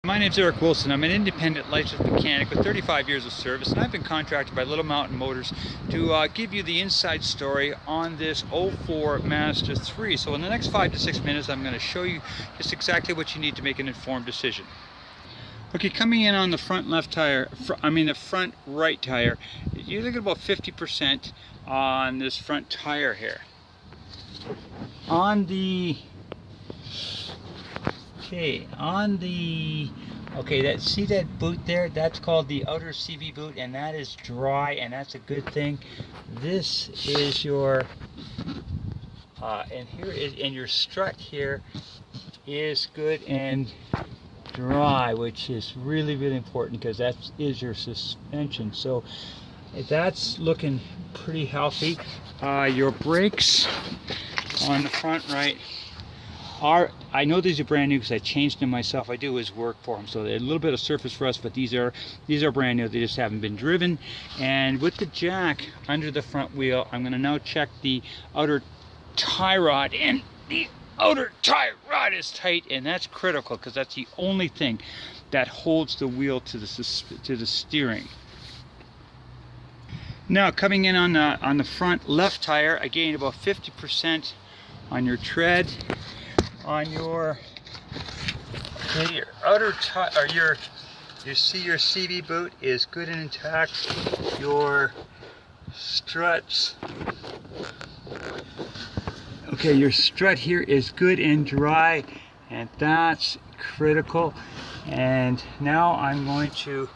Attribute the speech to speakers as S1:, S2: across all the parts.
S1: My name's Eric Wilson. I'm an independent licensed mechanic with 35 years of service, and I've been contracted by Little Mountain Motors to give you the inside story on this '04 Mazda 3. So in the next 5 to 6 minutes, I'm going to show you just exactly what you need to make an informed decision. Okay, coming in on the front left tire, the front right tire, you're looking at about 50% on this front tire here. See that boot there? That's called the outer CV boot, and that is dry, and that's a good thing. This is your and your strut here is good and dry, which is really important because that is your suspension. So that's looking pretty healthy. Your brakes on the front right I know these are brand new because I changed them myself. I do his work for them, so they're a little bit of surface rust, but these are brand new. They just haven't been driven. And with the jack under the front wheel, I'm going to now check the outer tie rod, and the outer tie rod is tight, and that's critical because that's the only thing that holds the wheel to the steering. Now coming in on the front left tire, again about 50% on your tread. On your outer tire, or you see your CV boot is good and intact. Your struts, okay, your strut here is good and dry, and that's critical. And now I'm going to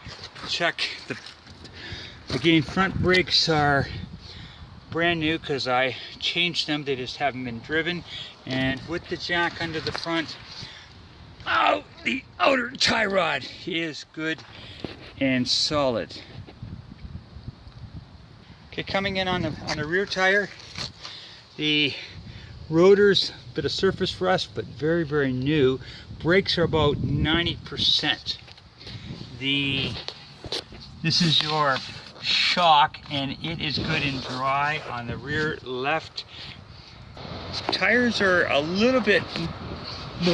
S1: check again, front brakes are brand new because I changed them. They just haven't been driven. And with the jack under the front, the outer tie rod is good and solid. Okay, coming in on the rear tire, the rotor's a bit of surface rust, but very new. Brakes are about 90%. This is your shock, and it is good and dry on the rear left. Tires are a little bit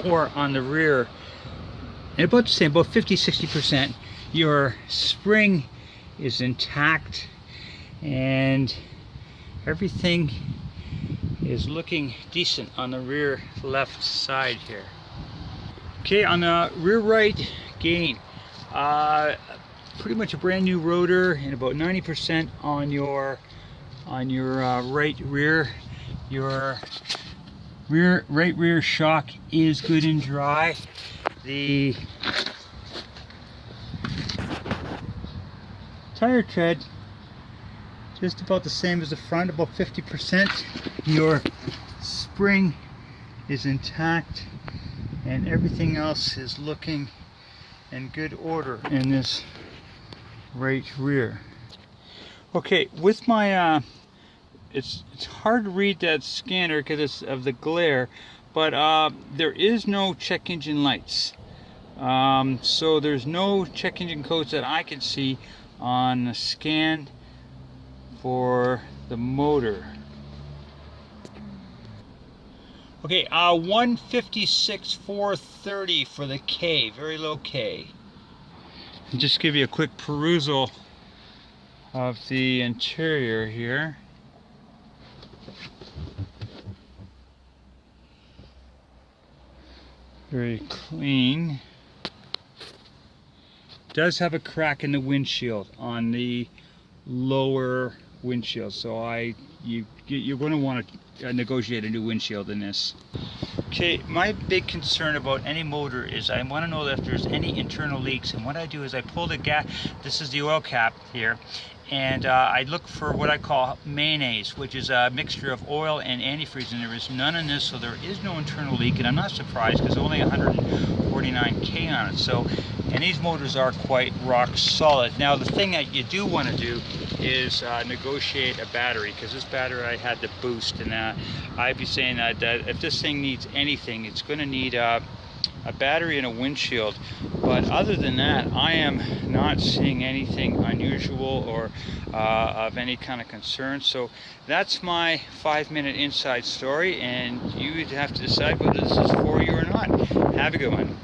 S1: more on the rear, and about the same, about 50-60%. Your spring is intact, and everything is looking decent on the rear left side here. Okay, on the rear right gain, pretty much a brand new rotor, and about 90% on your right rear. Your right rear shock is good and dry. The tire tread just about the same as the front, about 50%. Your spring is intact, and everything else is looking in good order in this right rear. Okay, with my it's hard to read that scanner because of the glare, but there is no check engine lights, so there's no check engine codes that I can see on the scan for the motor. Okay, 156,430 for the K, very low K. And just give you a quick perusal of the interior here. Very clean. Does have a crack in the windshield on the lower windshield, so you're going to want to negotiate a new windshield in this. Okay, my big concern about any motor is I want to know if there's any internal leaks, and what I do is I pull the gas. This is the oil cap here, and I look for what I call mayonnaise, which is a mixture of oil and antifreeze, and there is none in this, so there is no internal leak, and I'm not surprised because only 149K on it. So, and these motors are quite rock solid. Now the thing that you do want to do is negotiate a battery, because this battery I had to boost, and I'd be saying that if this thing needs anything, it's going to need a battery and a windshield. But other than that, I am not seeing anything unusual or of any kind of concern. So that's my 5-minute inside story, and you have to decide whether this is for you or not. Have a good one.